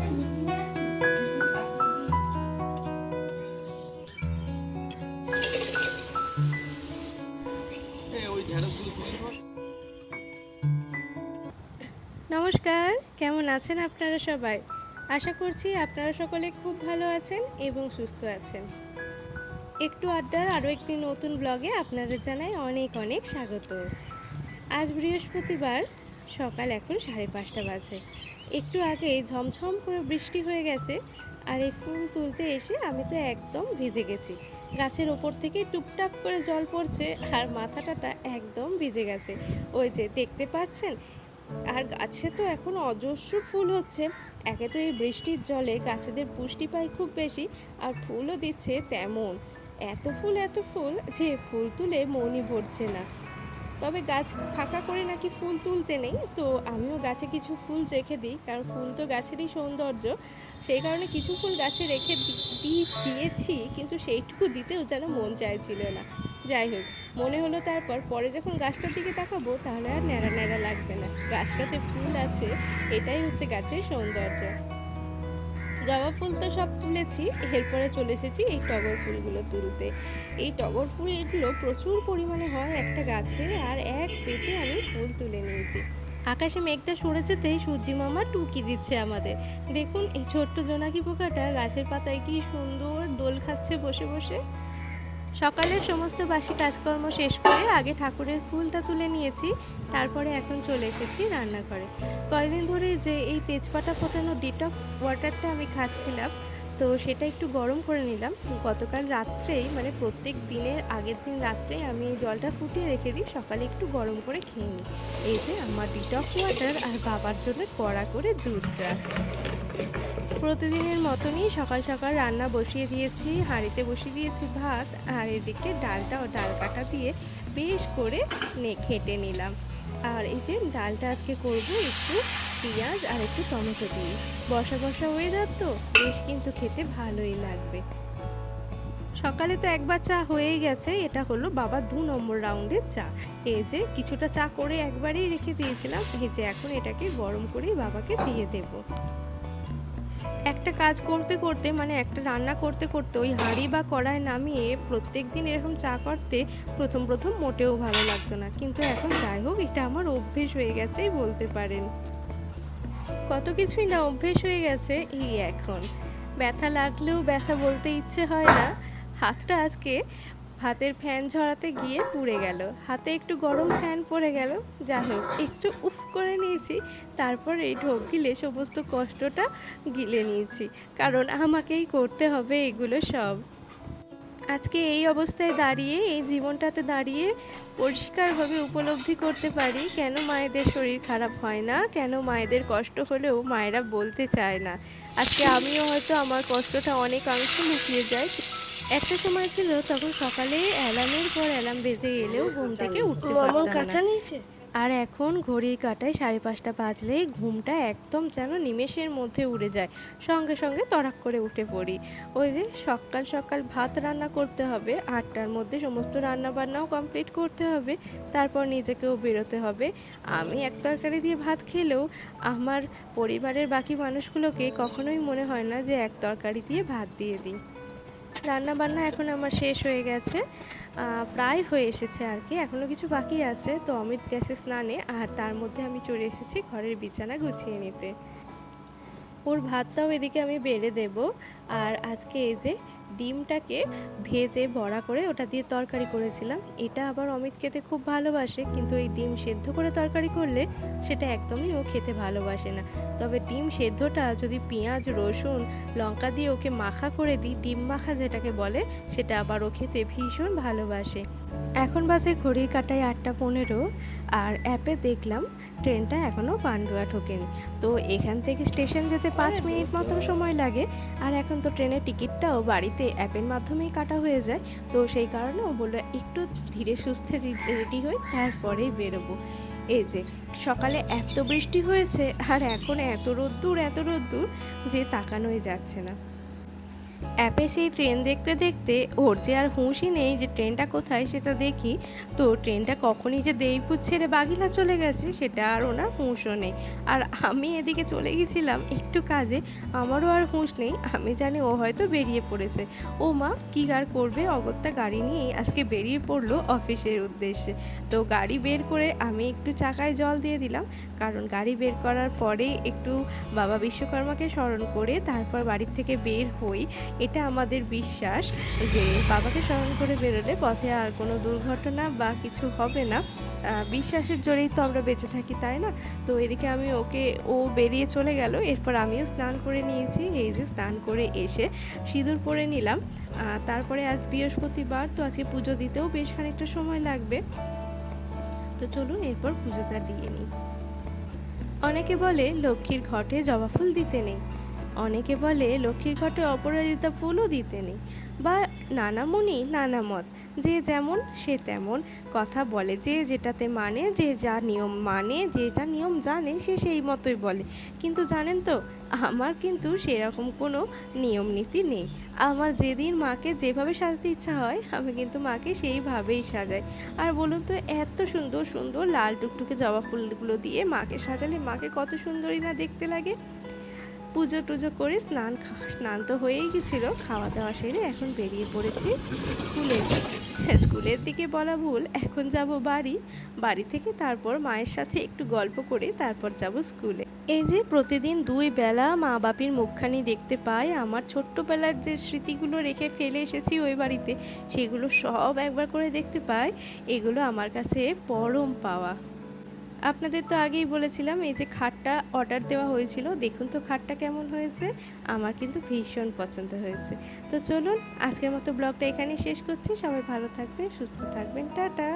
নমস্কার, কেমন আছেন আপনারা সবাই? আশা করছি আপনারা সকলে খুব ভালো আছেন এবং সুস্থ আছেন। একটু আড্ডার আরও একটি নতুন ব্লগে আপনাদের জানাই অনেক অনেক স্বাগত। আজ বৃহস্পতিবার, সকাল এখন 5:30 বাজে। একটু আগে ঝমঝম করে বৃষ্টি হয়ে গেছে, আর এই ফুল তুলতে এসে আমি তো একদম ভিজে গেছি। গাছের ওপর থেকে টুপটাপ করে জল পড়ছে আর মাথাটা একদম ভিজে গেছে। ওই যে দেখতে পাচ্ছেন। আর গাছে তো এখন অজস্র ফুল হচ্ছে। একে তো এই বৃষ্টির জলে গাছেদের পুষ্টি পায় খুব বেশি, আর ফুলও দিচ্ছে তেমন। এত ফুল যে ফুল তুলে মনই ভরছে না। তবে গাছ ফাঁকা করে নাকি ফুল তুলতে নেই, তো আমিও গাছে কিছু ফুল রেখে দিই, কারণ ফুল তো গাছেরই সৌন্দর্য। সেই কারণে কিছু ফুল গাছে রেখে দিয়েছি, কিন্তু সেইটুকু দিতেও যেন মন চাইছিল না। যাই হোক, মনে হলো তারপর পরে যখন গাছটার দিকে তাকাবো তাহলে আর ন্যাড়া ন্যাড়া লাগবে না, গাছটাতে ফুল আছে, এটাই হচ্ছে গাছের সৌন্দর্য। জবা ফুল তো সব তুলেছি, এরপরে চলে এসেছি এই টগর ফুলগুলো তুলতে। এই টগর ফুলগুলো প্রচুর পরিমাণে হয় একটা গাছে, আর এক পেটে আমি ফুল তুলে নিয়েছি। আকাশে মেঘটা সরে যেতেই সূর্যি মামা টুকি দিচ্ছে আমাদের। দেখুন এই ছোট্ট জোনাকি পোকাটা গাছের পাতায় কি সুন্দর দোল খাচ্ছে বসে বসে। সকালের সমস্ত বাসি কাজকর্ম শেষ করে আগে ঠাকুরের ফুলটা তুলে নিয়েছি, তারপরে এখন চলে এসেছি রান্নাঘরে। কয়েকদিন ধরে যে এই তেজপাতা ফোটানো ডিটক্স ওয়াটারটা আমি খাচ্ছিলাম, তো সেটা একটু গরম করে নিলাম। গতকাল রাত্রেই, মানে প্রত্যেক দিনের আগের দিন রাত্রেই আমি এই জলটা ফুটিয়ে রেখে দিই, সকালে একটু গরম করে খেয়ে নিই। এই যে আমার ডিটক্স ওয়াটার, আর বাবার জন্য কড়া করে দুধ চা। প্রতিদিনের মতনই সকাল সকাল রান্না বসিয়ে দিয়েছি, হাঁড়িতে বসিয়ে দিয়েছি ভাত, আর এদিকে ডাল কাটা দিয়ে বেশ করে ঘেঁটে নিলাম। আর এই যে ডালটা আজকে করব একটু পেঁয়াজ আর একটু টমেটো দিয়ে। বসা বসা ওয়েদার তো বেশ কিন্তু খেতে ভালোই লাগবে। সকালে তো একবার চা হয়েই গেছে, এটা হলো বাবার 2 নম্বর রাউন্ডের চা। এই যে কিছুটা চা করে একবারেই রেখে দিয়েছিলাম, এই যে এখন এটাকে গরম করেই বাবাকে দিয়ে দেবো। একটা কাজ করতে করতে, মানে একটা রান্না করতে করতে ওই হাঁড়ি বা কড়ায় নামিয়ে প্রত্যেক দিন এরকম চা করতে প্রথম মোটেও ভালো লাগতো না, কিন্তু এখন যাই হোক এটা আমার অভ্যেস হয়ে গেছেই বলতে পারেন। কত কিছুই না অভ্যেস হয়ে গেছে। এই এখন ব্যথা লাগলেও ব্যথা বলতে ইচ্ছে হয় না। হাতটা আজকে হাতের ফ্যান ঝরাতে গিয়ে পুড়ে গেল, হাতে একটু গরম ফ্যান পড়ে গেল। যাই হোক একটু উফ করে নিয়েছি, তারপর এই ঢোক গিলে সমস্ত কষ্টটা গিলে নিয়েছি, কারণ আমাকেই করতে হবে এগুলো সব। আজকে এই অবস্থায় দাঁড়িয়ে, এই জীবনটাতে দাঁড়িয়ে পরিষ্কারভাবে উপলব্ধি করতে পারি কেন মায়েদের শরীর খারাপ হয় না, কেন মায়েদের কষ্ট হলেও মায়েরা বলতে চায় না। আজকে আমিও হয়তো আমার কষ্টটা অনেকাংশ লুকিয়ে যায়। একটা সময় ছিল তখন সকালে অ্যালার্মের পর অ্যালার্ম বেজে এলেও ঘুম থেকে উঠতে পারতাম না, আর এখন ঘড়ির কাঁটায় 5:30 বাজলেই ঘুমটা একদম যেন নিমেষের মধ্যে উড়ে যায়। সঙ্গে সঙ্গে তড়াক করে উঠে পড়ি। ওই যে সকাল সকাল ভাত রান্না করতে হবে, 8টার মধ্যে সমস্ত রান্না বান্নাও কমপ্লিট করতে হবে, তারপর নিজেকেও বেরোতে হবে। আমি এক তরকারি দিয়ে ভাত খেলেও আমার পরিবারের বাকি মানুষগুলোকে কখনোই মনে হয় না যে এক তরকারি দিয়ে ভাত দিয়ে দিই। রান্না বান্না এখন আমার শেষ হয়ে গেছে, প্রায় হয়ে এসেছে আর কি, এখনও কিছু বাকি আছে। তো অমিত গেছে স্নানে, আর তার মধ্যে আমি চলে এসেছি ঘরের বিছানা গুছিয়ে নিতে। ওর ভাতটাও এদিকে আমি বেড়ে দেব। আর আজকে এই যে ডিমটাকে ভেজে বড়া করে ওটা দিয়ে তরকারি করেছিলাম। এটা আবার অমিত খেতে খুব ভালোবাসে, কিন্তু এই ডিম সেদ্ধ করে তরকারি করলে সেটা একদমই ও খেতে ভালোবাসে না। তবে ডিম সেদ্ধটা যদি পেঁয়াজ রসুন লঙ্কা দিয়ে ওকে মাখা করে দিই, ডিম মাখা যেটাকে বলে, সেটা আবার ও খেতে ভীষণ ভালোবাসে। এখন বাজে ঘড়ির কাঁটায় 8:15, আর অ্যাপে দেখলাম ট্রেনটা এখনও পান্ডুয়া ঢোকেনি। তো এখান থেকে স্টেশন যেতে 5 মিনিট মতন সময় লাগে, আর এখন তো ট্রেনের টিকিটটাও বাড়িতে অ্যাপের মাধ্যমেই কাটা হয়ে যায়। তো সেই কারণে ও বললো একটু ধীরে সুস্থে রেডি হয়ে তারপরেই বেরোবো। এই যে সকালে এত বৃষ্টি হয়েছে, আর এখন এত রোদ্দুর যে তাকানোই যাচ্ছে না। অ্যাপে সেই ট্রেন দেখতে দেখতে ওর যে আর হুঁশই নেই যে ট্রেনটা কোথায় সেটা দেখি। তো ট্রেনটা কখনই যে দেইপুর ছেড়ে বাগিলা চলে গেছে সেটা আর ওনার হুঁশও নেই। আর আমি এদিকে চলে গেছিলাম একটু কাজে, আমারও আর হুঁশ নেই। আমি জানি ও হয়তো বেরিয়ে পড়েছে। ও মা কি আর করবে, অগত্যা গাড়ি নিয়েই আজকে বেরিয়ে পড়লো অফিসের উদ্দেশ্যে। তো গাড়ি বের করে আমি একটু চাকায় জল দিয়ে দিলাম, কারণ গাড়ি বের করার পরে একটু বাবা বিশ্বকর্মাকে স্মরণ করে তারপর বাড়ির থেকে বের হই। এটা আমাদের বিশ্বাস যে বাবাকে স্মরণ করে বেরোলে পথে আর কোনো দুর্ঘটনা বা কিছু হবে না। বিশ্বাসের জোরেই তো আমরা বেঁচে থাকি, তাই না? তো এদিকে আমি ওকে, ও বেরিয়ে চলে গেল। এরপর আমিও স্নান করে নিয়েছি। এই যে স্নান করে এসে সিঁদুর পরে নিলাম। তারপরে আজ বৃহস্পতিবার, তো আজকে পুজো দিতেও বেশ খানিকটা সময় লাগবে। তো চলুন এরপর পুজোটা দিয়ে নিই। অনেকে বলে লক্ষ্মীর ঘটে জবা ফুল দিতে নেই, অনেকে বলে লক্ষ্মীর ঘটে অপরাজিতা ফুলও দিতে নেই, বা নানা মুনি নানা মত, যে যেমন সে তেমন কথা বলে, যে যেটাতে মানে, যে যা নিয়ম মানে, যেটা নিয়ম জানে সে সেই মতোই বলে। কিন্তু জানেন তো, আমার কিন্তু সেরকম কোনো নিয়ম নীতি নেই। আমার যেদিন মাকে যেভাবে সাজাতে ইচ্ছা হয় আমি কিন্তু মাকে সেইভাবেই সাজাই। আর বলুন তো, এত সুন্দর সুন্দর লাল টুকটুকে জবা ফুলগুলো দিয়ে মাকে সাজালে মাকে কত সুন্দরই না দেখতে লাগে। পুজো টুজো করে স্নান তো হয়েই গেছিলো, খাওয়া দাওয়া সেরে এখন বেরিয়ে পড়েছি স্কুলের দিকে। স্কুলের দিকে বলা ভুল, এখন যাব বাড়ি। বাড়ি থেকে তারপর মায়ের সাথে একটু গল্প করে তারপর যাব স্কুলে। এই যে প্রতিদিন ২ বেলা মা বাপির মুখখানি দেখতে পাই, আমার ছোট্টবেলার যে স্মৃতিগুলো রেখে ফেলে এসেছি ওই বাড়িতে সেগুলো সব একবার করে দেখতে পাই। এগুলো আমার কাছে পরম পাওয়া। আপনাদের তো আগেই বলেছিলাম এই যে খাটটা অর্ডার দেওয়া হয়েছিল, দেখুন তো খাটটা কেমন হয়েছে। আমার কিন্তু ভীষণ পছন্দ হয়েছে। তো চলুন আজকের মতো ব্লগটা এখানেই শেষ করছি। সবাই ভালো থাকবেন, সুস্থ থাকবেন, টাটা।